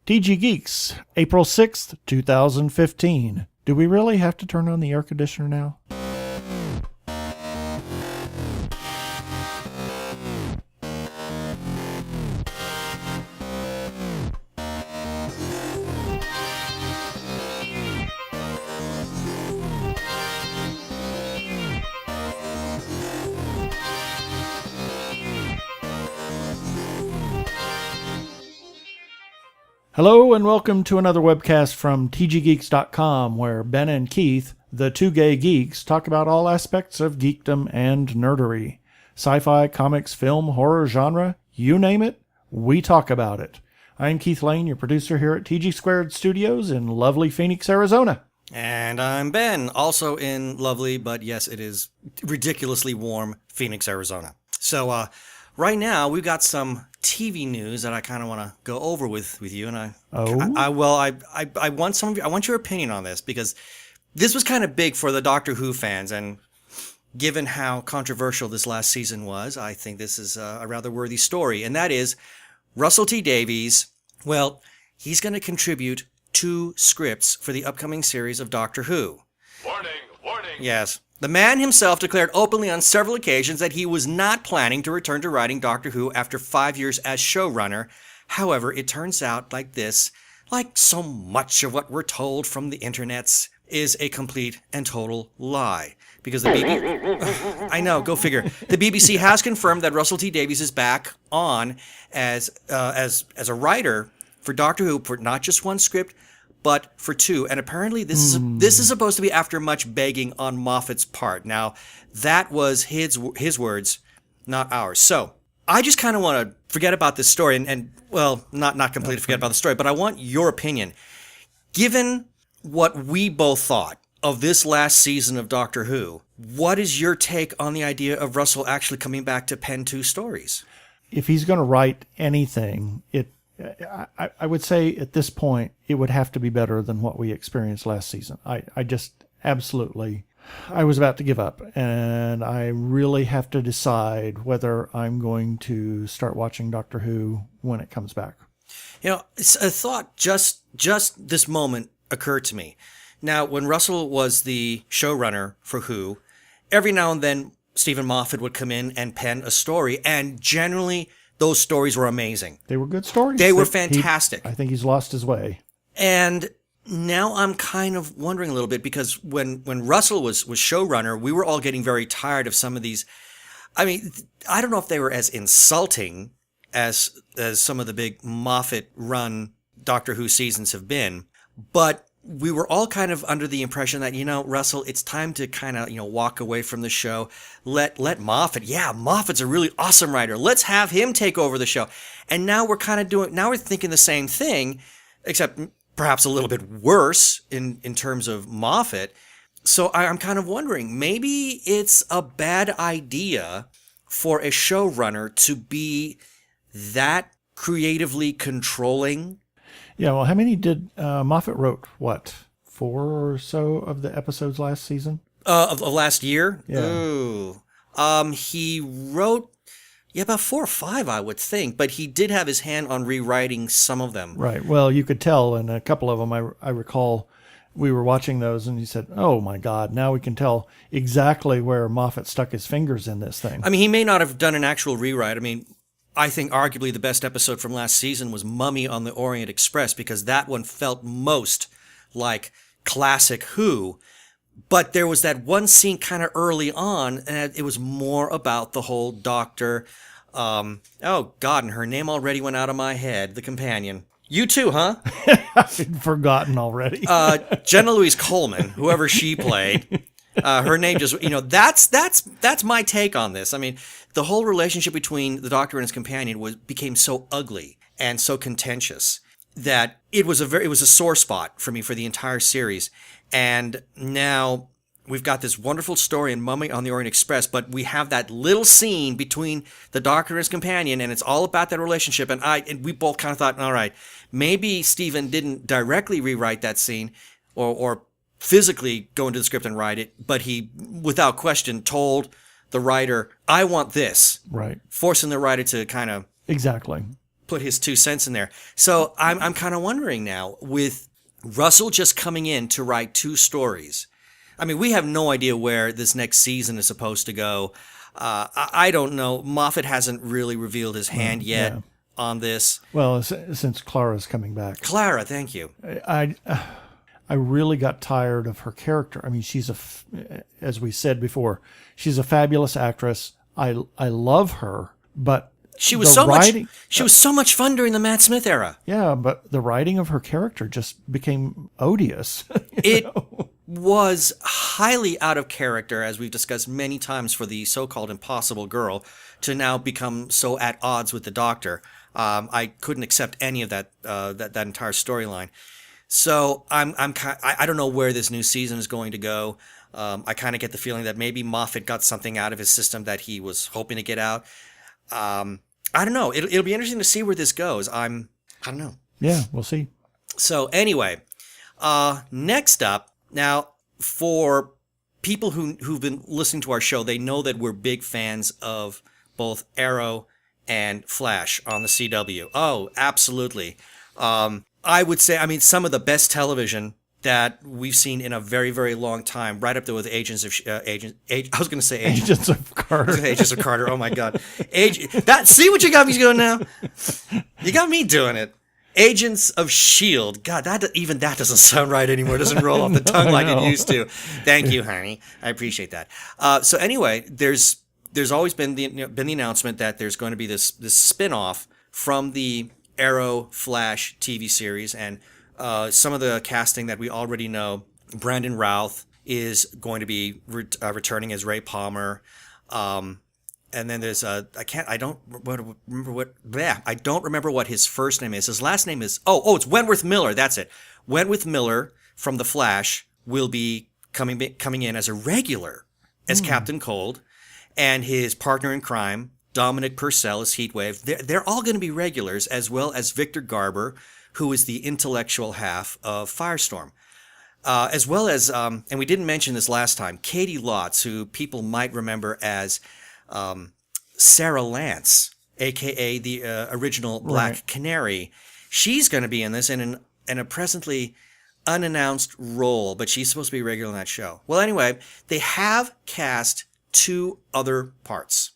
TG Geeks, April 6th, 2015. Do we really have to turn on the air conditioner now? Hello and welcome to another webcast from tggeeks.com, where Ben and Keith, the two gay geeks, talk about all aspects of geekdom and nerdery. Sci-fi, comics, film, horror, genre, you name it, we talk about it. I'm Keith Lane, your producer here at TG Squared Studios in lovely Phoenix, Arizona. And I'm Ben, also in lovely, but yes, it is ridiculously warm Phoenix, Arizona. So, right now, we've got some TV news that I kind of want to go over with you, and I want your opinion on this, because this was kind of big for the Doctor Who fans, and given how controversial this last season was, I think this is a rather worthy story, and that is Russell T Davies. Well, he's going to contribute 2 scripts for the upcoming series of Doctor Who. Warning, warning. Yes. The man himself declared openly on several occasions that he was not planning to return to writing Doctor Who after 5 years as showrunner. However, it turns out like so much of what we're told from the internets, is a complete and total lie. Because the BBC... I know, go figure. The BBC has confirmed that Russell T Davies is back on as a writer for Doctor Who for not just 1 script, but for 2, and apparently this is supposed to be after much begging on Moffat's part. Now, that was his words, not ours. So, I just kind of want to forget about this story, and well, not completely forget about the story, but I want your opinion. Given what we both thought of this last season of Doctor Who, what is your take on the idea of Russell actually coming back to pen 2 stories? If he's going to write anything, I would say at this point, it would have to be better than what we experienced last season. I just absolutely, I was about to give up, and I really have to decide whether I'm going to start watching Doctor Who when it comes back. You know, it's a thought just this moment occurred to me. Now, when Russell was the showrunner for Who, every now and then Stephen Moffat would come in and pen a story, and generally those stories were amazing. They were good stories. They were fantastic. I think he's lost his way. And now I'm kind of wondering a little bit, because when Russell was showrunner, we were all getting very tired of some of these. I mean, I don't know if they were as insulting as some of the big Moffat-run Doctor Who seasons have been, but we were all kind of under the impression that, Russell, it's time to kind of, walk away from the show. Let Moffat, Moffat's a really awesome writer. Let's have him take over the show. And now we're thinking the same thing, except perhaps a little bit worse in terms of Moffat. So I'm kind of wondering, maybe it's a bad idea for a showrunner to be that creatively controlling. Yeah, well, how many did Moffat wrote? What, 4 or so of the episodes last season? Of last year? Yeah. Ooh. He wrote, about 4 or 5, I would think, but he did have his hand on rewriting some of them. Right. Well, you could tell in a couple of them. I recall we were watching those, and he said, "Oh my God, now we can tell exactly where Moffat stuck his fingers in this thing." I mean, he may not have done an actual rewrite. I mean, I think arguably the best episode from last season was Mummy on the Orient Express, because that one felt most like classic Who. But there was that one scene kind of early on, and it was more about the whole Doctor. Oh God, and her name already went out of my head. The companion. You too, huh? I'd forgotten already. Jenna Louise Coleman, whoever she played. Her name just, that's my take on this. I mean, the whole relationship between the Doctor and his companion became so ugly and so contentious that it was a sore spot for me for the entire series. And now we've got this wonderful story in Mummy on the Orient Express, but we have that little scene between the Doctor and his companion, and it's all about that relationship. And we both kind of thought, all right, maybe Stephen didn't directly rewrite that scene or physically go into the script and write it, but he, without question, told the writer, I want this. Right. Forcing the writer to kind of... Exactly. put his 2 cents in there. So I'm kind of wondering now, with Russell just coming in to write 2 stories. I mean, we have no idea where this next season is supposed to go. I don't know. Moffat hasn't really revealed his hand yet on this. Well, since Clara's coming back. Clara, thank you. I really got tired of her character. I mean, as we said before, she's a fabulous actress. I love her, but she was so much fun during the Matt Smith era. Yeah, but the writing of her character just became odious. It was highly out of character, as we've discussed many times, for the so-called impossible girl to now become so at odds with the Doctor. I couldn't accept any of that entire storyline. So I don't know where this new season is going to go. I kind of get the feeling that maybe Moffat got something out of his system that he was hoping to get out. I don't know. It'll be interesting to see where this goes. I don't know. Yeah, we'll see. So anyway, next up, now for people who've been listening to our show, they know that we're big fans of both Arrow and Flash on the CW. Oh, absolutely. I would say, I mean, some of the best television that we've seen in a very, very long time, right up there with Agents of Carter. Agents of Carter. Oh my God. See what you got me doing now? You got me doing it. Agents of S.H.I.E.L.D. God, that doesn't sound right anymore. It doesn't roll off the tongue like it used to. Thank you, honey. I appreciate that. So anyway, there's always been the announcement that there's going to be this spinoff from the Arrow Flash TV series, and some of the casting that we already know. Brandon Routh is going to be returning as Ray Palmer, and then there's I don't remember what his first name is. His last name is it's Wentworth Miller. That's it. Wentworth Miller from the Flash will be coming in as a regular as Captain Cold, and his partner in crime, Dominic Purcell, as Heatwave. They're all going to be regulars, as well as Victor Garber, who is the intellectual half of Firestorm. As well as, and we didn't mention this last time, Katie Lotz, who people might remember as Sarah Lance, a.k.a. the original Black Canary. She's going to be in this in a presently unannounced role, but she's supposed to be regular in that show. Well, anyway, they have cast 2 other parts.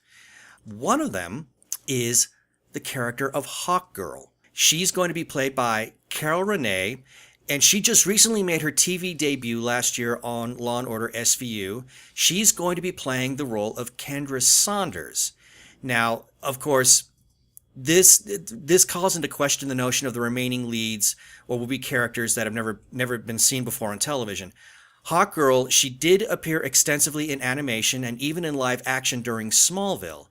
One of them is the character of Hawkgirl. She's going to be played by Carol Renee, and she just recently made her TV debut last year on Law & Order SVU. She's going to be playing the role of Kendra Saunders. Now, of course, this calls into question the notion of the remaining leads, or will be characters that have never been seen before on television. Hawkgirl, she did appear extensively in animation and even in live action during Smallville.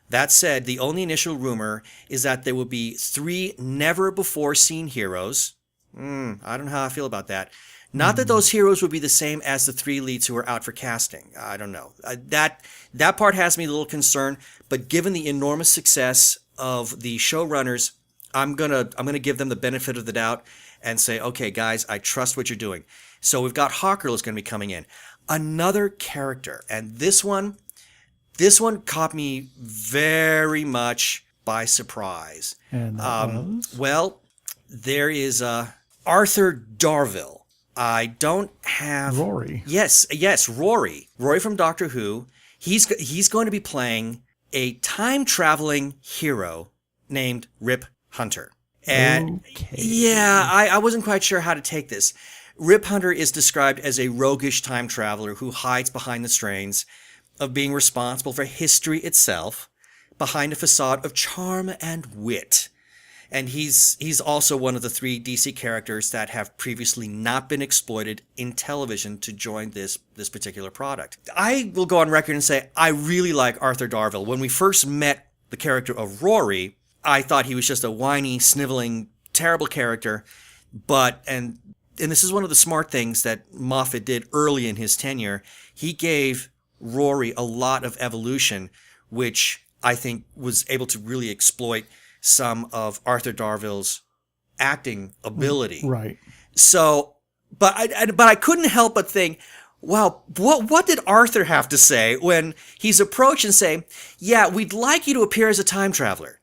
That said, the only initial rumor is that there will be 3 never-before-seen heroes. I don't know how I feel about that. Not that those heroes would be the same as the 3 leads who are out for casting. I don't know. That part has me a little concerned, but given the enormous success of the showrunners, I'm gonna give them the benefit of the doubt and say, okay, guys, I trust what you're doing. So we've got Hawkgirl is going to be coming in. Another character, and this one caught me very much by surprise. And that was? Well, there is Arthur Darvill. I don't have Rory. Yes, Rory. Rory from Doctor Who. He's going to be playing a time-traveling hero named Rip Hunter. And I wasn't quite sure how to take this. Rip Hunter is described as a roguish time traveler who hides behind the strains of being responsible for history itself, behind a facade of charm and wit. And he's also one of the 3 DC characters that have previously not been exploited in television to join this particular product. I will go on record and say I really like Arthur Darvill. When we first met the character of Rory, I thought he was just a whiny, sniveling, terrible character. And this is one of the smart things that Moffat did early in his tenure. He gave Rory a lot of evolution, which I think was able to really exploit some of Arthur Darvill's acting ability. Right. So, but I couldn't help but think, wow, what did Arthur have to say when he's approached and say, yeah, we'd like you to appear as a time traveler?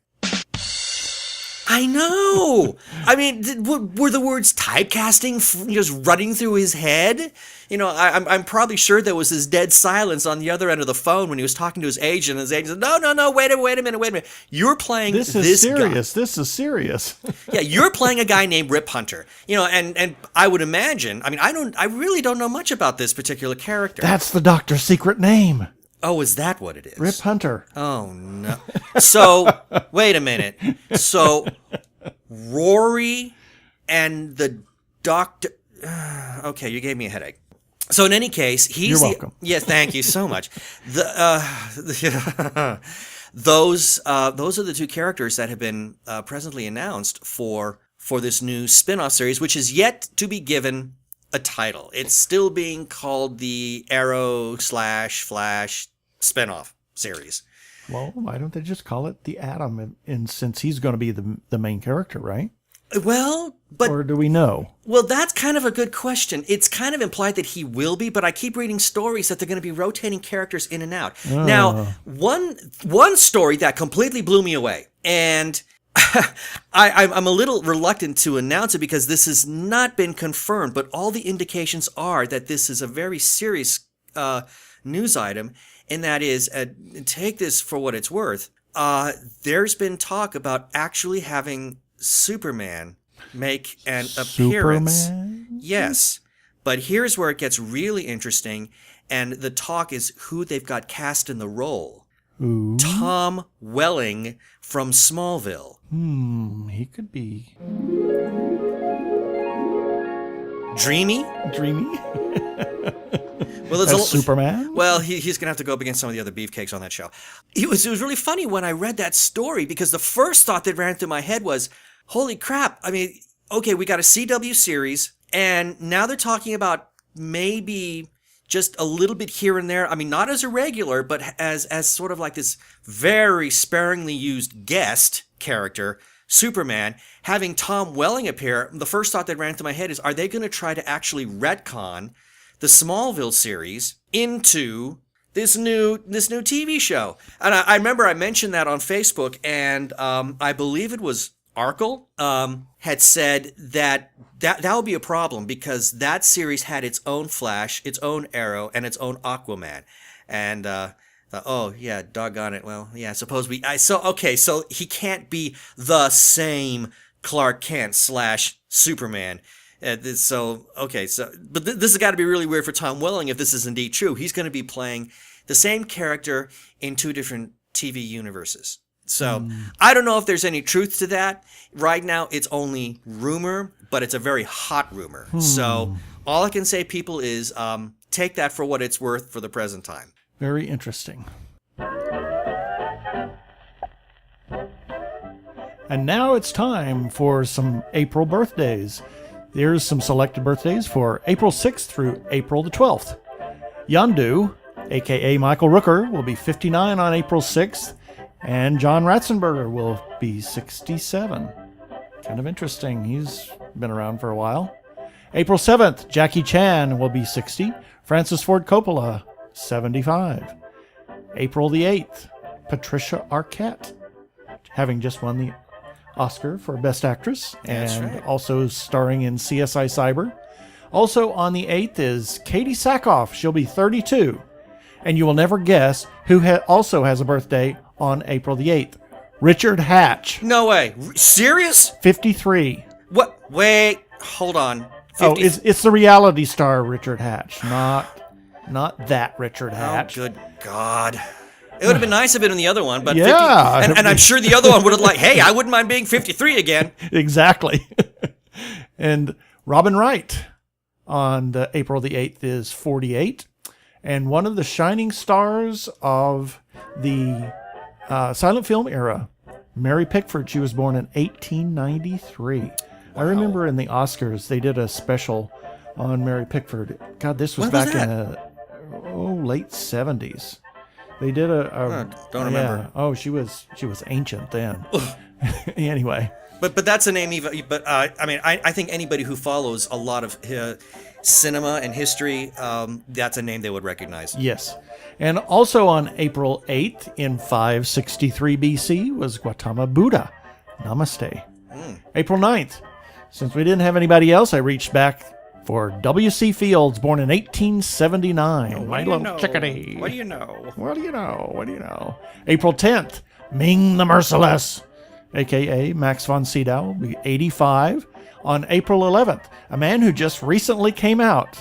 I know. I mean, were the words typecasting just running through his head? I'm probably sure there was this dead silence on the other end of the phone when he was talking to his agent. And his agent said, no, wait a minute. You're playing this guy. This is serious. Yeah, you're playing a guy named Rip Hunter. And I would imagine, I really don't know much about this particular character. That's the Doctor's secret name. Oh, is that what it is? Rip Hunter. Oh, no. So, wait a minute. So, Rory and the Doctor... Okay, you gave me a headache. So, in any case, he's... You're welcome. Yes, thank you so much. Those are the two characters that have been presently announced for this new spinoff series, which is yet to be given a title. It's still being called the Arrow/Flash spinoff series. Well, why don't they just call it the Atom? And since he's going to be the main character, right? Well, but... Or do we know? Well, that's kind of a good question. It's kind of implied that he will be, but I keep reading stories that they're going to be rotating characters in and out. Now, one story that completely blew me away, and... I'm a little reluctant to announce it because this has not been confirmed, but all the indications are that this is a very serious news item, and that is, take this for what it's worth, there's been talk about actually having Superman make an appearance. Superman? Yes, but here's where it gets really interesting, and the talk is who they've got cast in the role. Ooh. Tom Welling from Smallville. He could be... Dreamy? Well, As Superman? Well, he's going to have to go up against some of the other beefcakes on that show. It was really funny when I read that story because the first thought that ran through my head was, holy crap. I mean, okay, we got a CW series, and now they're talking about maybe... just a little bit here and there. I mean, not as a regular, but as sort of like this very sparingly used guest character, Superman, having Tom Welling appear. The first thought that ran through my head is, are they going to try to actually retcon the Smallville series into this new TV show? And I remember I mentioned that on Facebook, and I believe it was Arkle had said that would be a problem because that series had its own Flash, its own Arrow, and its own Aquaman. And oh yeah, doggone it. Well, yeah, suppose so he can't be the same Clark Kent / Superman. But this has got to be really weird for Tom Welling if this is indeed true. He's going to be playing the same character in two different TV universes. So I don't know if there's any truth to that. Right now, it's only rumor, but it's a very hot rumor. So all I can say, people, is take that for what it's worth for the present time. Very interesting. And now it's time for some April birthdays. Here's some selected birthdays for April 6th through April the 12th. Yondu, a.k.a. Michael Rooker, will be 59 on April 6th. And John Ratzenberger will be 67. Kind of interesting. He's been around for a while. April 7th, Jackie Chan will be 60. Francis Ford Coppola, 75. April the 8th, Patricia Arquette, having just won the Oscar for Best Actress. And also starring in CSI Cyber. Also on the 8th is Katie Sackhoff. She'll be 32. And you will never guess who also has a birthday on April the 8th. Richard Hatch. No way. Serious? 53. What? Wait. Hold on. 50... Oh, it's the reality star Richard Hatch, not that Richard Hatch. Oh, good God. It would have been nice if it in the other one, but yeah. 50, and I'm sure the other one would have like, hey, I wouldn't mind being 53 again. Exactly. And Robin Wright on April the 8th is 48. And one of the shining stars of the silent film era, Mary Pickford. She was born in 1893. Wow. I remember in the Oscars, they did a special on Mary Pickford. God, this was back in the late 70s. They did don't remember. Oh, she was ancient then. Anyway. But that's a name even. But I think anybody who follows a lot of cinema and history, that's a name they would recognize. Yes. And also on April 8th in 563 BC was Gautama Buddha. Namaste. April 9th. Since we didn't have anybody else, I reached back for W.C. Fields, born in 1879. My little chickadee. What do you know? What do you know? What do you know? April 10th, Ming the Merciless, a.k.a. Max von Sydow, will be 85. On April 11th, a man who just recently came out,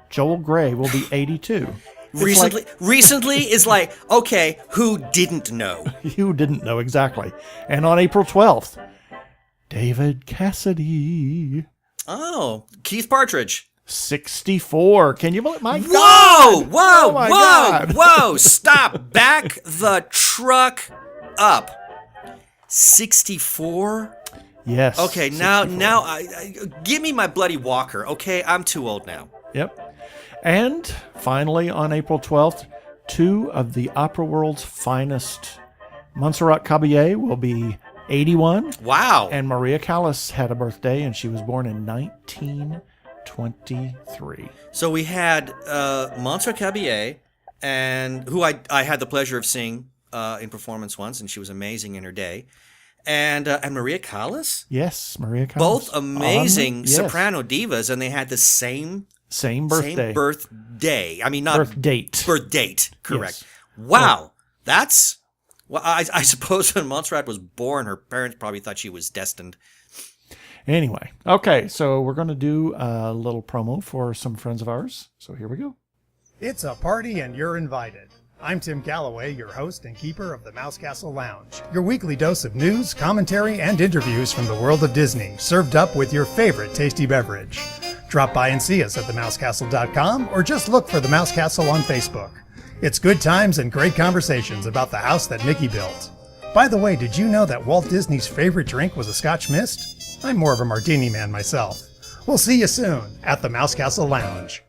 Joel Grey, will be 82. Recently is like, okay, who didn't know? You didn't know exactly. And on April 12th, David Cassidy. Oh, Keith Partridge. 64. Can you believe? My Whoa, God. whoa, Oh my whoa, God. whoa. Stop. Back the truck up. 64? Yes. Okay, 64. now, give me my bloody walker, okay? I'm too old now. Yep. And finally, on April 12th, two of the opera world's finest. Montserrat Caballé will be 81. Wow. And Maria Callas had a birthday, and she was born in 1923. So we had Montserrat Caballé, and who I had the pleasure of seeing in performance once, and she was amazing in her day. And Maria Callas? Yes, Maria Callas. Both amazing soprano divas, and they had the same birthday. Same birthday. I mean, not birth date. Birth date, correct. Yes. Wow. That's... Well, I suppose when Montserrat was born, her parents probably thought she was destined. Anyway, okay, so we're going to do a little promo for some friends of ours. So here we go. It's a party and you're invited. I'm Tim Galloway, your host and keeper of the Mouse Castle Lounge. Your weekly dose of news, commentary, and interviews from the world of Disney, served up with your favorite tasty beverage. Drop by and see us at themousecastle.com or just look for The Mouse Castle on Facebook. It's good times and great conversations about the house that Mickey built. By the way, did you know that Walt Disney's favorite drink was a Scotch Mist? I'm more of a martini man myself. We'll see you soon at the Mouse Castle Lounge.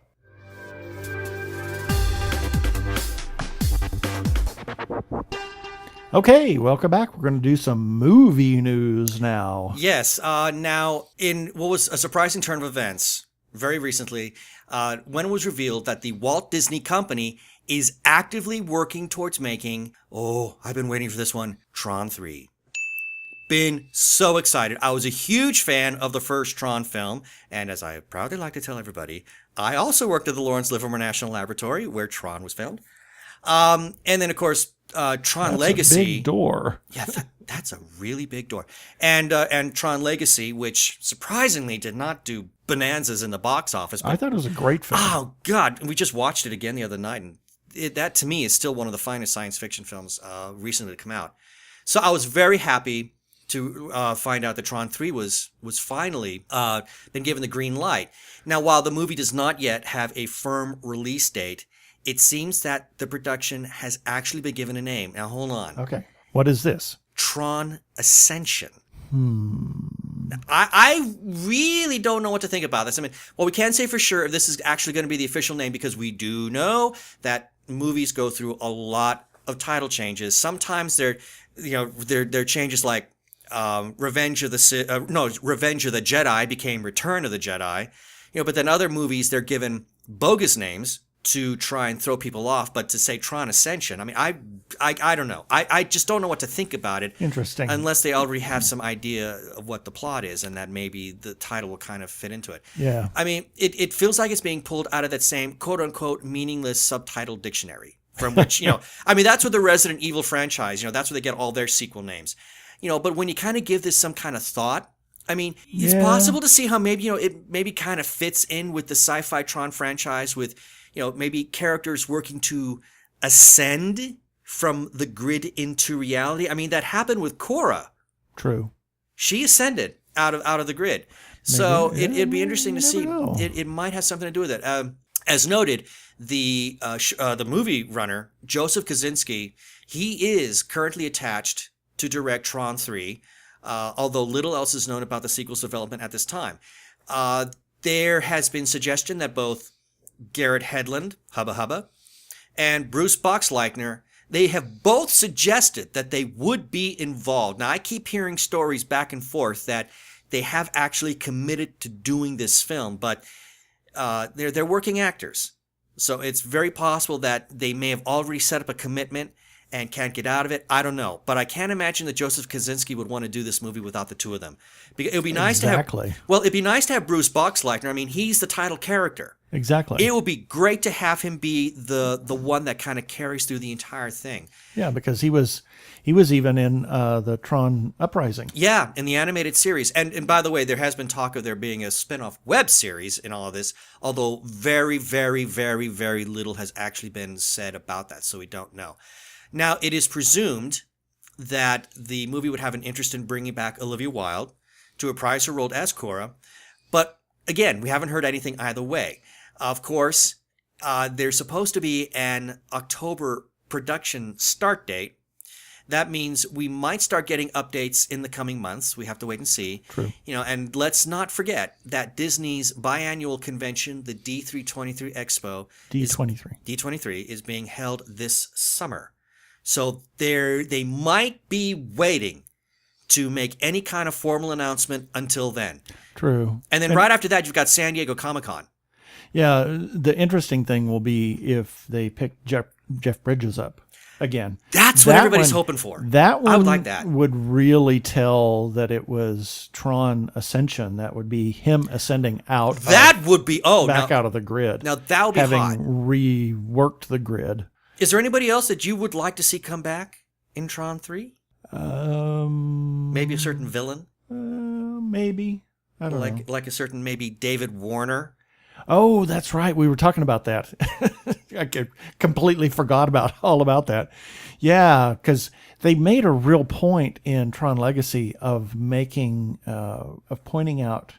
Okay, welcome back. We're going to do some movie news now. Yes. Now, in what was a surprising turn of events, very recently, when it was revealed that the Walt Disney Company is actively working towards making, I've been waiting for this one, Tron 3. Been so excited. I was a huge fan of the first Tron film, and as I proudly like to tell everybody, I also worked at the Lawrence Livermore National Laboratory, where Tron was filmed. And then, of course, Tron That's Legacy. a big door. Yeah, that's a really big door. And Tron Legacy, which surprisingly did not do bonanzas in the box office. But, I thought it was a great film. Oh, God. We just watched it again the other night, and that, to me, is still one of the finest science fiction films recently to come out. So I was very happy to find out that Tron 3 was finally been given the green light. Now, while the movie does not yet have a firm release date, it seems that the production has actually been given a name. Now, hold on. Okay. What is this? Tron Ascension. I really don't know what to think about this. I mean, well, we can't say for sure if this is actually going to be the official name, because we do know that movies go through a lot of title changes. Sometimes they're changes like Revenge of the Jedi became Return of the Jedi. But then other movies, they're given bogus names to try and throw people off, but to say Tron Ascension, I mean, I don't know. I just don't know what to think about it. Interesting. Unless they already have some idea of what the plot is, and that maybe the title will kind of fit into it. Yeah. I mean, it feels like it's being pulled out of that same quote-unquote meaningless subtitle dictionary, from which, I mean, that's what the Resident Evil franchise, that's where they get all their sequel names. But when you kind of give this some kind of thought, I mean, it's possible to see how maybe, it maybe kind of fits in with the sci-fi Tron franchise with, maybe characters working to ascend from the grid into reality. I mean, that happened with Korra. True. She ascended out of the grid. So it'd be interesting to see. It might have something to do with it. As noted, the movie runner, Joseph Kosinski, he is currently attached to direct Tron 3, although little else is known about the sequel's development at this time. There has been suggestion that both Garrett Hedlund, Hubba Hubba, and Bruce Boxleitner, they have both suggested that they would be involved. Now, I keep hearing stories back and forth that they have actually committed to doing this film, but they're working actors. So it's very possible that they may have already set up a commitment, and can't get out of it. I don't know. But I can't imagine that Joseph Kosinski would want to do this movie without the two of them. It would be nice to have... Well, it'd be nice to have Bruce Boxleitner. I mean, he's the title character. Exactly. It would be great to have him be the one that kind of carries through the entire thing. Yeah, because he was even in the Tron Uprising. Yeah, in the animated series. And by the way, there has been talk of there being a spin-off web series in all of this, although very, very, very, very little has actually been said about that, so we don't know. Now, it is presumed that the movie would have an interest in bringing back Olivia Wilde to reprise her role as Cora, but again, we haven't heard anything either way. Of course, there's supposed to be an October production start date. That means we might start getting updates in the coming months. We have to wait and see. True. And let's not forget that Disney's biannual convention, the D323 Expo, D23 is being held this summer. So they might be waiting to make any kind of formal announcement until then. True. And then right after that, you've got San Diego Comic-Con. Yeah, the interesting thing will be if they pick Jeff Bridges up again. That's what everybody's hoping for. That one I would like that. Would really tell that it was Tron Ascension. That would be him ascending out. That would be back out of the grid. Now that would be having hot. reworked the grid. Is there anybody else that you would like to see come back in Tron 3? Maybe a certain villain. Maybe. I don't know. Like a certain maybe David Warner. Oh, that's right. We were talking about that. I completely forgot all about that. Yeah, because they made a real point in Tron Legacy of pointing out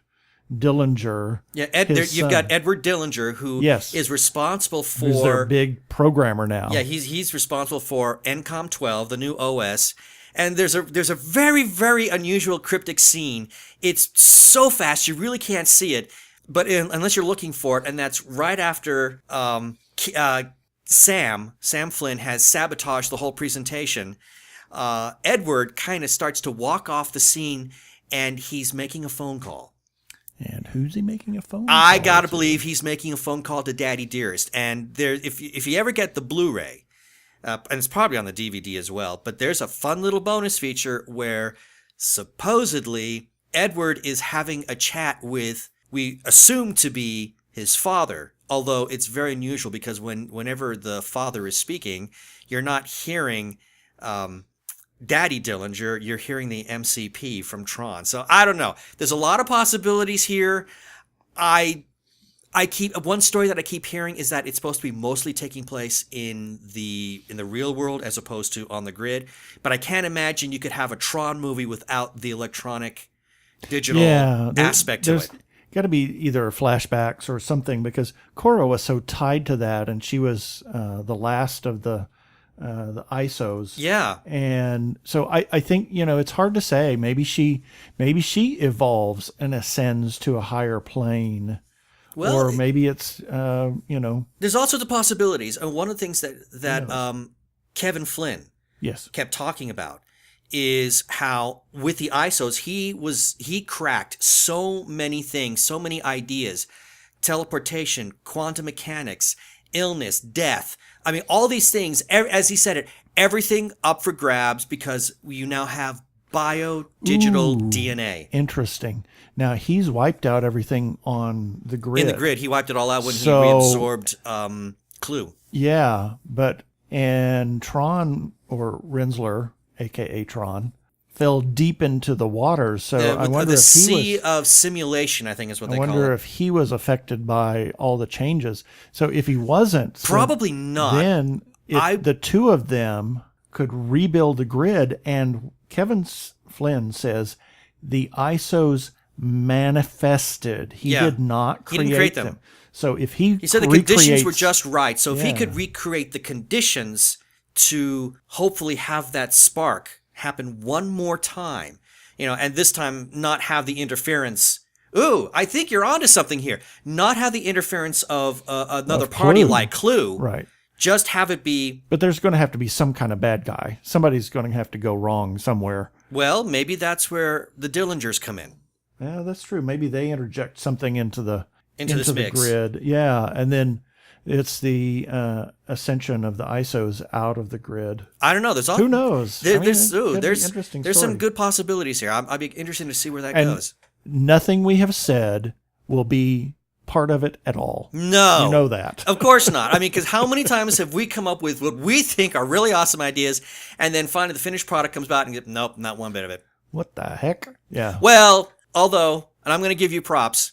Dillinger. Yeah, you've got Edward Dillinger, who is responsible for... Who's their big programmer now. Yeah, he's responsible for NCOM 12, the new OS. And there's a very, very unusual cryptic scene. It's so fast, you really can't see it. But unless you're looking for it, and that's right after Sam Flynn has sabotaged the whole presentation, Edward kind of starts to walk off the scene, and he's making a phone call. And who's he making a phone call? I gotta believe he's making a phone call to Daddy Dearest. And if you ever get the Blu-ray, and it's probably on the DVD as well, but there's a fun little bonus feature where supposedly Edward is having a chat with, we assume to be his father, although it's very unusual because whenever the father is speaking, you're not hearing Daddy Dillinger, you're hearing the MCP from Tron. So I don't know. There's a lot of possibilities here. One story that I keep hearing is that it's supposed to be mostly taking place in the real world as opposed to on the grid. But I can't imagine you could have a Tron movie without the electronic digital aspect to it. Got to be either flashbacks or something because Cora was so tied to that, and she was the last of the ISOs. Yeah, and so I think it's hard to say. Maybe she evolves and ascends to a higher plane. Well, or maybe it's There's all sorts of possibilities, and one of the things that Kevin Flynn kept talking about is how with the ISOs he cracked so many things, so many ideas, teleportation, quantum mechanics, illness, death. I mean, all these things, as he said it, everything up for grabs because you now have bio-digital DNA. Interesting. Now, he's wiped out everything on the grid. In the grid. He wiped it all out when he reabsorbed Clue. Yeah, and Tron, or Rensler, a.k.a. Tron, fell deep into the waters. So I wonder if he sea of simulation, I think is what they call it. I wonder if he was affected by all the changes. So if he wasn't... Probably not. Then the two of them could rebuild the grid, and Kevin Flynn says the ISOs manifested. He did not create them. So if he said the conditions were just right. So if he could recreate the conditions to hopefully have that spark happen one more time, and this time not have the interference. Ooh, I think you're onto something here. Not have the interference of another party like Clue. Right. Just have it be... But there's going to have to be some kind of bad guy. Somebody's going to have to go wrong somewhere. Well, maybe that's where the Dillingers come in. Yeah, that's true. Maybe they interject something into the mix. Grid. Yeah, and then It's the ascension of the ISOs out of the grid. I don't know. Who knows? There's interesting some story. good possibilities here. I'd be interested to see where that And goes. nothing we have said will be part of it at all. No. You know that. Of course not. I mean, because how many times have we come up with what we think are really awesome ideas, and then finally the finished product comes out and get, nope, not one bit of it. What the heck? Yeah. Well, although, and I'm going to give you props,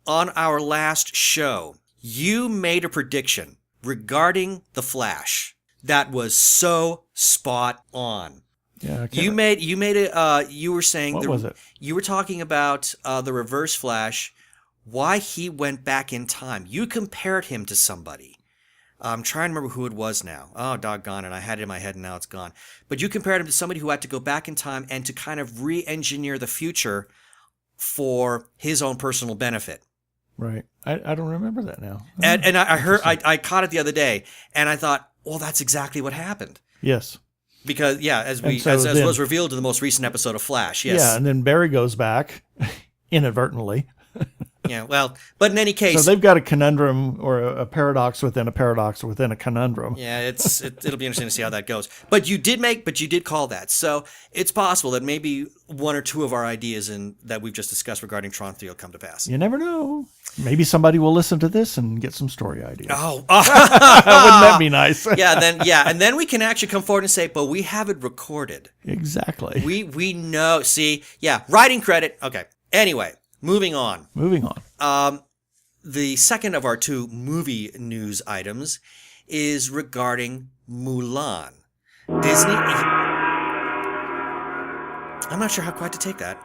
on our last show, you made a prediction regarding The Flash that was so spot on. Yeah. You were saying What was it? You were talking about the Reverse Flash, why he went back in time. You compared him to somebody. I'm trying to remember who it was now. Oh, doggone it. I had it in my head and now it's gone. But you compared him to somebody who had to go back in time and to kind of re-engineer the future for his own personal benefit. Right. I don't remember that now. And I caught it the other day and I thought, well, that's exactly what happened. Yes. Because, yeah, as was revealed in the most recent episode of Flash. Yes. Yeah. And then Barry goes back inadvertently. Yeah, well, but in any case, so they've got a conundrum or a paradox within a paradox within a conundrum. Yeah, it'll be interesting to see how that goes. But you did call that, so it's possible that maybe one or two of our ideas that we've just discussed regarding Tron 3 will come to pass. You never know. Maybe somebody will listen to this and get some story ideas. Oh, wouldn't that be nice? and then we can actually come forward and say, but we have it recorded. Exactly. We know. See, yeah, writing credit. Okay. Anyway. Moving on. The second of our two movie news items is regarding Mulan. Disney. I'm not sure how quite to take that.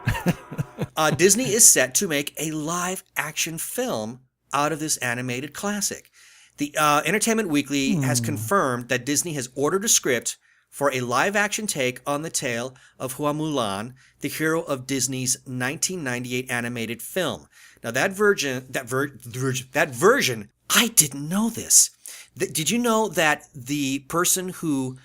Disney is set to make a live-action film out of this animated classic. The Entertainment Weekly has confirmed that Disney has ordered a script for a live-action take on the tale of Hua Mulan, the hero of Disney's 1998 animated film. Now, that version, I didn't know this. Did you know that the person who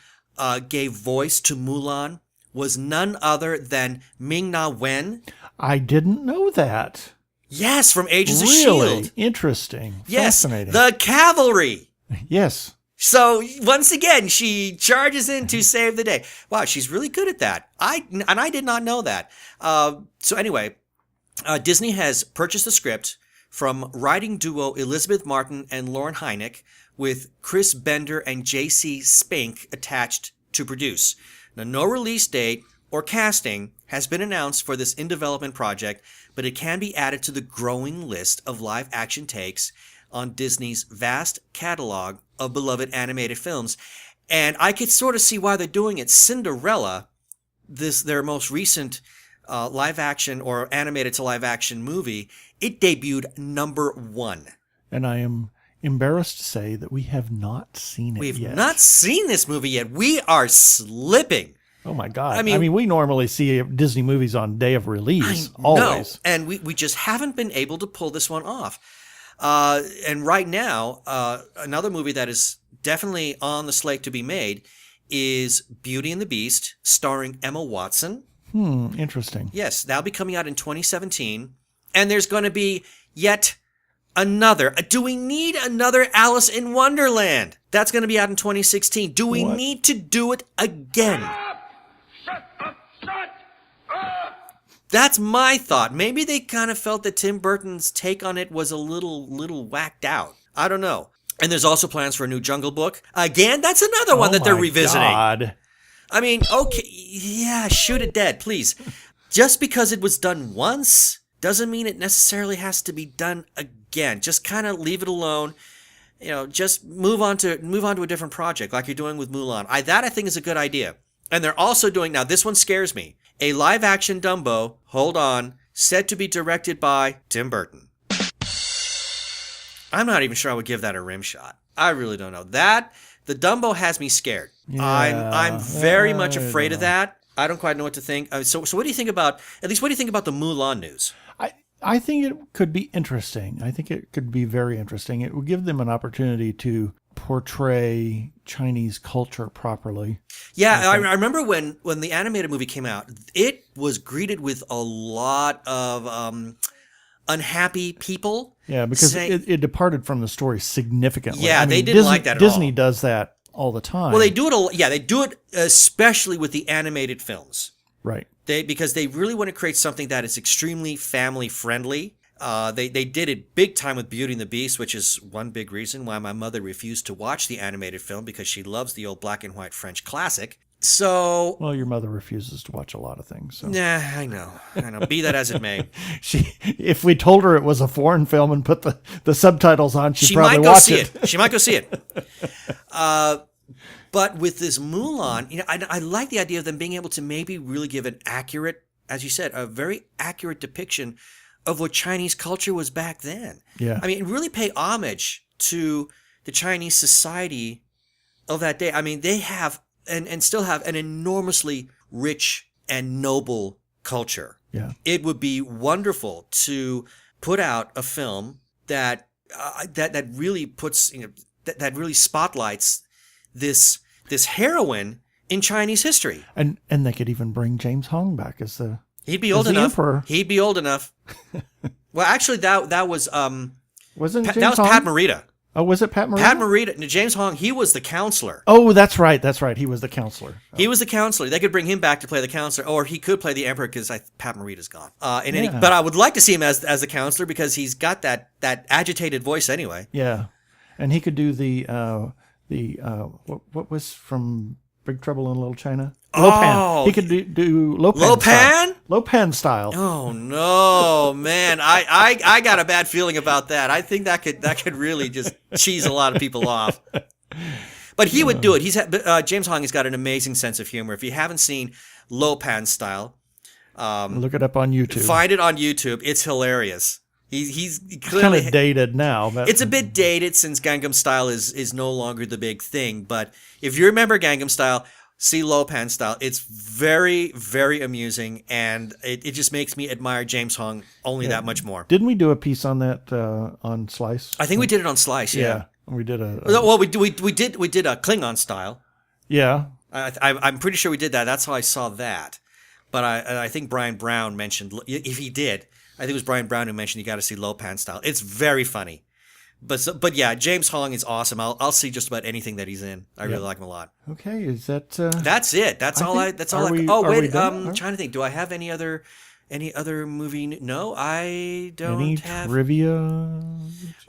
gave voice to Mulan was none other than Ming-Na Wen? I didn't know that. Yes, from Agents of Really? S.H.I.E.L.D. Interesting. Yes, Fascinating. the cavalry. Yes. So once again, she charges in to save the day. Wow, she's really good at that. I did not know that. So anyway, Disney has purchased the script from writing duo Elizabeth Martin and Lauren Hynek, with Chris Bender and J.C. Spink attached to produce. Now, no release date or casting has been announced for this in-development project, but it can be added to the growing list of live-action takes on Disney's vast catalog of beloved animated films. And I could sort of see why they're doing it. Cinderella, their most recent live-action or animated to live-action movie, it debuted number 1. And I am embarrassed to say that we have not seen it yet. We've not seen this movie yet. We are slipping. Oh my God. I mean, we normally see Disney movies on day of release. Always. And we just haven't been able to pull this one off. And right now, another movie that is definitely on the slate to be made is Beauty and the Beast, starring Emma Watson. Interesting. Yes, that'll be coming out in 2017. And there's going to be yet another. Do we need another Alice in Wonderland? That's going to be out in 2016. Do we need to do it again? Shut up! That's my thought. Maybe they kind of felt that Tim Burton's take on it was a little whacked out. I don't know. And there's also plans for a new Jungle Book. Again, that's another one that they're revisiting. God. I mean, okay, yeah, shoot it dead, please. Just because it was done once doesn't mean it necessarily has to be done again. Just kind of leave it alone. You know, just move on to a different project like you're doing with Mulan. I think is a good idea. And they're also doing, now this one scares me, a live-action Dumbo, hold on, said to be directed by Tim Burton. I'm not even sure I would give that a rim shot. I really don't know. The Dumbo has me scared. Yeah, I'm very much afraid of that. I don't quite know what to think. So what do you think about the Mulan news? I think it could be interesting. I think it could be very interesting. It would give them an opportunity to portray Chinese culture properly. Yeah, I remember when the animated movie came out, it was greeted with a lot of unhappy people. Yeah, because it departed from the story significantly. Yeah, they didn't like that at all. Disney does that all the time. Well, they do it. They do it especially with the animated films. Right. Because they really want to create something that is extremely family friendly. They did it big time with Beauty and the Beast, which is one big reason why my mother refused to watch the animated film, because she loves the old black and white French classic. So, well, your mother refuses to watch a lot of things. So. Nah, I know. Be that as it may. If we told her it was a foreign film and put the subtitles on, she'd probably might go watch see it. She might go see it. But with this Mulan, I like the idea of them being able to maybe really give an accurate, as you said, a very accurate depiction of what Chinese culture was back then. Yeah. I mean, really pay homage to the Chinese society of that day. I mean, they have and still have an enormously rich and noble culture. Yeah. It would be wonderful to put out a film that that really puts, that really spotlights this heroine in Chinese history. And they could even bring James Hong back as the He'd be old enough. Emperor. He'd be old enough. Well, actually, that was wasn't that James was Hong? Pat Morita. Oh, was it Pat Morita? Pat Morita. No, James Hong. He was the counselor. Oh, that's right. He was the counselor. He was the counselor. They could bring him back to play the counselor, or he could play the emperor, because Pat Morita's gone. But I would like to see him as the counselor, because he's got that agitated voice anyway. Yeah, and he could do the what was from Big Trouble in Little China? Lopan. He could do Lopan. Lopan style. Oh no, man! I got a bad feeling about that. I think that could really just cheese a lot of people off. But he would do it. James Hong has got an amazing sense of humor. If you haven't seen Lopan style, look it up on YouTube. Find it on YouTube. It's hilarious. He's kind of dated now. But it's a bit dated since Gangnam Style is no longer the big thing. But if you remember Gangnam Style, see Lopan Style. It's very, very amusing, and it just makes me admire James Hong only that much more. Didn't we do a piece on that on Slice? I think we did it on Slice. Yeah, we did well, we did a Klingon Style. Yeah, I'm pretty sure we did that. That's how I saw that. But I think Brian Brown mentioned, if he did, I think it was Brian Brown who mentioned you got to see Lopan Style. It's very funny. But yeah, James Hong is awesome. I'll see just about anything that he's in. I really like him a lot. Okay, is that? That's it. That's all. Oh wait, I'm trying to think. Do I have any other movie? No, I don't have. Any trivia?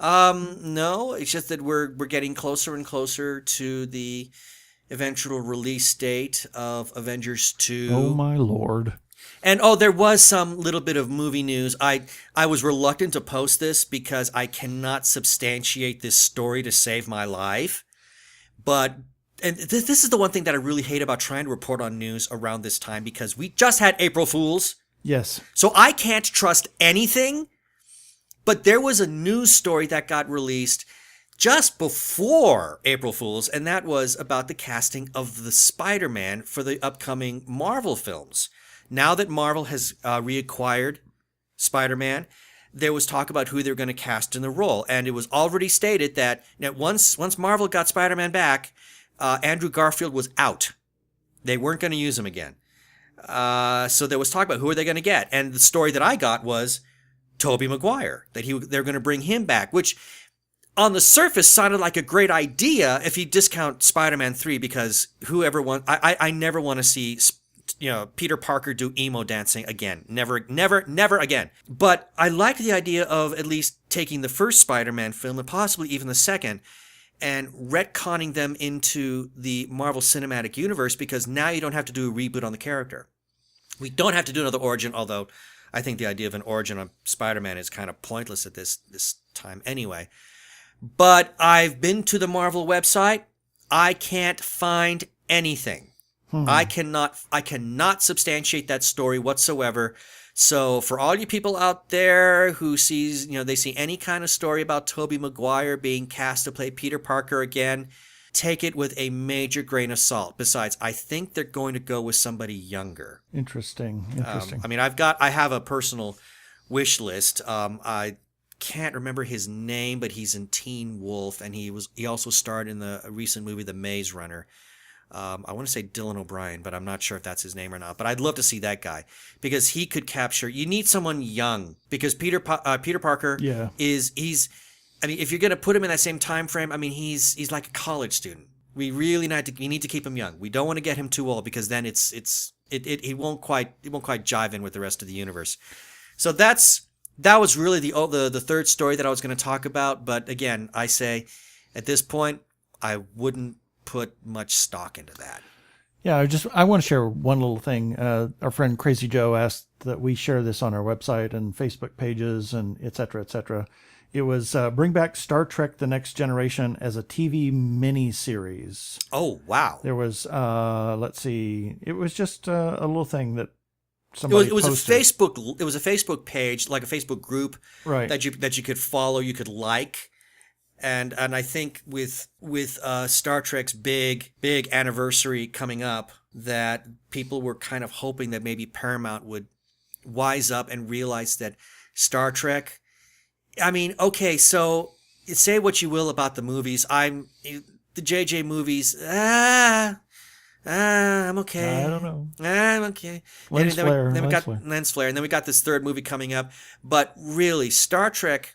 No. It's just that we're getting closer and closer to the eventual release date of Avengers 2. Oh my lord. And there was some little bit of movie news. I was reluctant to post this because I cannot substantiate this story to save my life. But this is the one thing that I really hate about trying to report on news around this time, because we just had April Fools. Yes. So I can't trust anything. But there was a news story that got released just before April Fools, and that was about the casting of the Spider-Man for the upcoming Marvel films. Now that Marvel has reacquired Spider-Man, there was talk about who they're going to cast in the role. And it was already stated that once Marvel got Spider-Man back, Andrew Garfield was out. They weren't going to use him again. So there was talk about who are they going to get. And the story that I got was Tobey Maguire, that they're going to bring him back, which on the surface sounded like a great idea if you discount Spider-Man 3, because I never want to see Peter Parker do emo dancing again. Never again. But I like the idea of at least taking the first Spider-Man film, and possibly even the second, and retconning them into the Marvel Cinematic Universe, because now you don't have to do a reboot on the character. We don't have to do another origin, although I think the idea of an origin on Spider-Man is kind of pointless at this time anyway. But I've been to the Marvel website. I can't find anything. I cannot substantiate that story whatsoever. So for all you people out there who sees, they see any kind of story about Tobey Maguire being cast to play Peter Parker again, take it with a major grain of salt. Besides, I think they're going to go with somebody younger. Interesting. I have a personal wish list. I can't remember his name, but he's in Teen Wolf, and he also starred in the recent movie The Maze Runner. I want to say Dylan O'Brien, but I'm not sure if that's his name or not. But I'd love to see that guy because he could capture. You need someone young because Peter Parker he's. I mean, if you're gonna put him in that same time frame, I mean, he's like a college student. We really need to keep him young. We don't want to get him too old because then it won't quite jive in with the rest of the universe. So that was really the third story that I was going to talk about. But again, I say at this point, I wouldn't put much stock into that. Yeah, I want to share one little thing. Our friend Crazy Joe asked that we share this on our website and Facebook pages and et cetera, et cetera. It was bring back Star Trek: The Next Generation as a TV miniseries. Oh, wow. There was, let's see, it was just a little thing that somebody it was posted. It was a Facebook page, like a Facebook group, right, that you could follow, you could like. And I think with Star Trek's big anniversary coming up, that people were kind of hoping that maybe Paramount would wise up and realize that Star Trek. I mean, okay, so say what you will about the movies. The JJ movies. I'm okay. I don't know. I'm okay. Lens flare. Then we got lens flare, and then we got this third movie coming up. But really, Star Trek,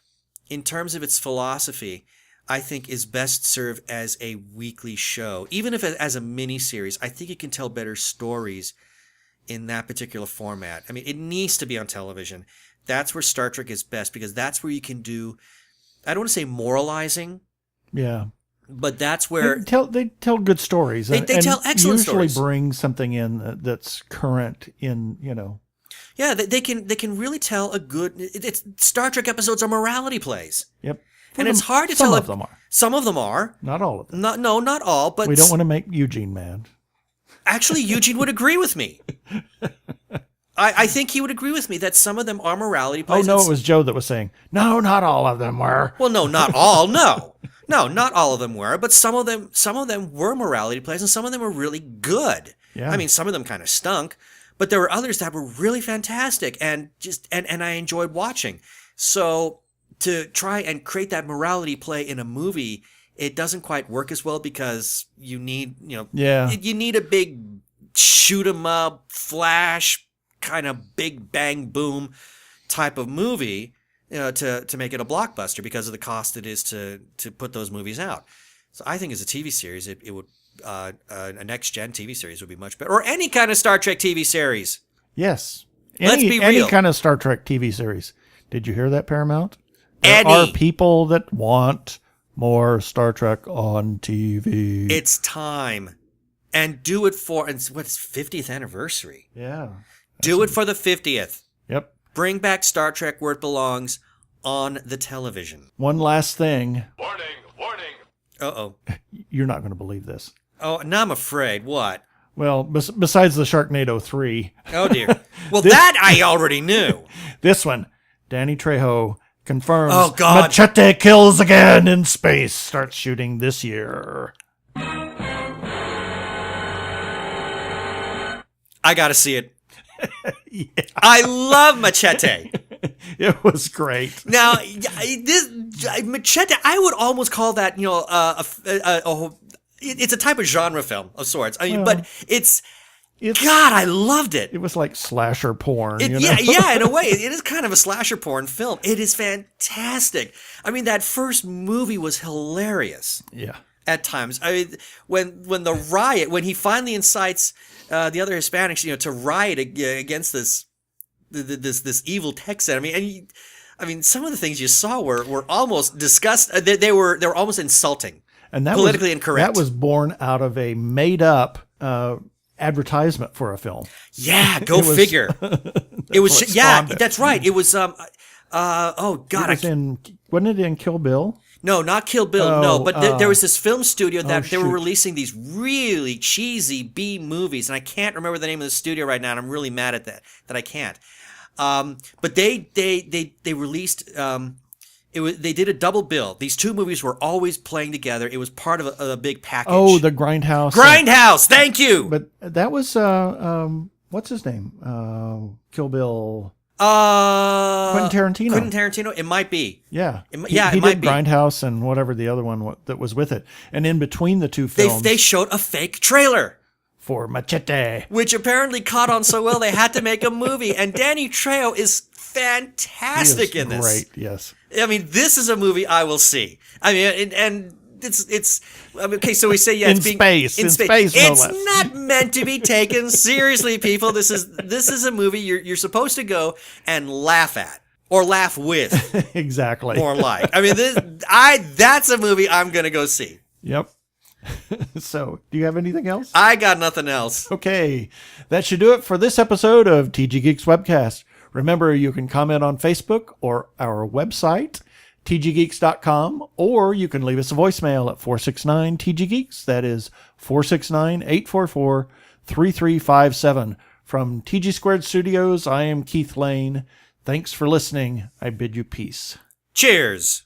in terms of its philosophy, I think is best served as a weekly show. Even if as a mini-series, I think it can tell better stories in that particular format. I mean, it needs to be on television. That's where Star Trek is best because that's where you can do, I don't want to say moralizing. Yeah. But that's where... They tell good stories. They tell excellent stories. Usually bring something in that's current in, Yeah, they can really tell a good... Star Trek episodes are morality plays. Yep. And it's hard to tell... Some of them are. Some of them are. Not all of them. No, not all, but... We don't want to make Eugene mad. Actually, Eugene would agree with me. I think he would agree with me that some of them are morality plays. Oh, no, it was Joe that was saying, no, not all of them were. Well, no, not all, no. No, not all of them were, but some of them were morality plays, and some of them were really good. Yeah. I mean, some of them kind of stunk, but there were others that were really fantastic and I enjoyed watching. So to try and create that morality play in a movie, it doesn't quite work as well because you need, you need a big shoot 'em up, flash, kind of big bang boom type of movie, to make it a blockbuster because of the cost it is to put those movies out. So I think as a TV series, it would a next gen TV series would be much better, or any kind of Star Trek TV series. Yes, Let's be real. Any kind of Star Trek TV series. Did you hear that, Paramount? There are people that want more Star Trek on TV. It's time, and do it for its 50th anniversary. Yeah. Do it for the 50th. Yep. Bring back Star Trek where it belongs on the television. One last thing. Warning. Uh-oh. You're not going to believe this. Oh, now I'm afraid. What? Well, besides the Sharknado 3. Oh, dear. Well, that I already knew. This one, Danny Trejo confirms Machete kills again in space. Starts shooting this year. I got to see it. Yeah. I love Machete. It was great. Now, this Machete, I would almost call that, it's a type of genre film of sorts. I mean, but it's God, I loved it. It was like slasher porn. Yeah, in a way, it is kind of a slasher porn film. It is fantastic. I mean, that first movie was hilarious. Yeah. At times, I mean, when he finally incites the other Hispanics, to riot against this evil Texan. I mean, some of the things you saw were almost disgusting. They were almost insulting, and that politically incorrect. That was born out of a made up advertisement for a film. Yeah, figure. It was that's right. It was wasn't it in Kill Bill? No, not Kill Bill. No, but there was this film studio that they were releasing these really cheesy B movies, and I can't remember the name of the studio right now, and I'm really mad at that I can't. But they released they did a double bill. These two movies were always playing together. It was part of a big package. Oh, the Grindhouse. Thank you. But that was what's his name? Kill Bill. Quentin Tarantino. Quentin Tarantino? It might be. Yeah. It He might did be. Grindhouse and whatever the other one that was with it. And in between the two films. They showed a fake trailer, for Machete. which apparently caught on so well they had to make a movie. And Danny Trejo is fantastic in this. Great, yes. I mean, this is a movie I will see. I mean, and it's I mean, okay. So we say In space, no It's less. not meant to be taken seriously, people. This is a movie you're supposed to go and laugh at or laugh with, Exactly. more like. I mean, that's a movie I'm gonna go see. Yep. So, do you have anything else? I got nothing else. Okay, that should do it for this episode of TG Geeks Webcast. Remember, you can comment on Facebook or our website, tggeeks.com, or you can leave us a voicemail at 469-TG-GEEKS. That is 469-844-3357. From TG Squared Studios, I am Keith Lane. Thanks for listening. I bid you peace. Cheers.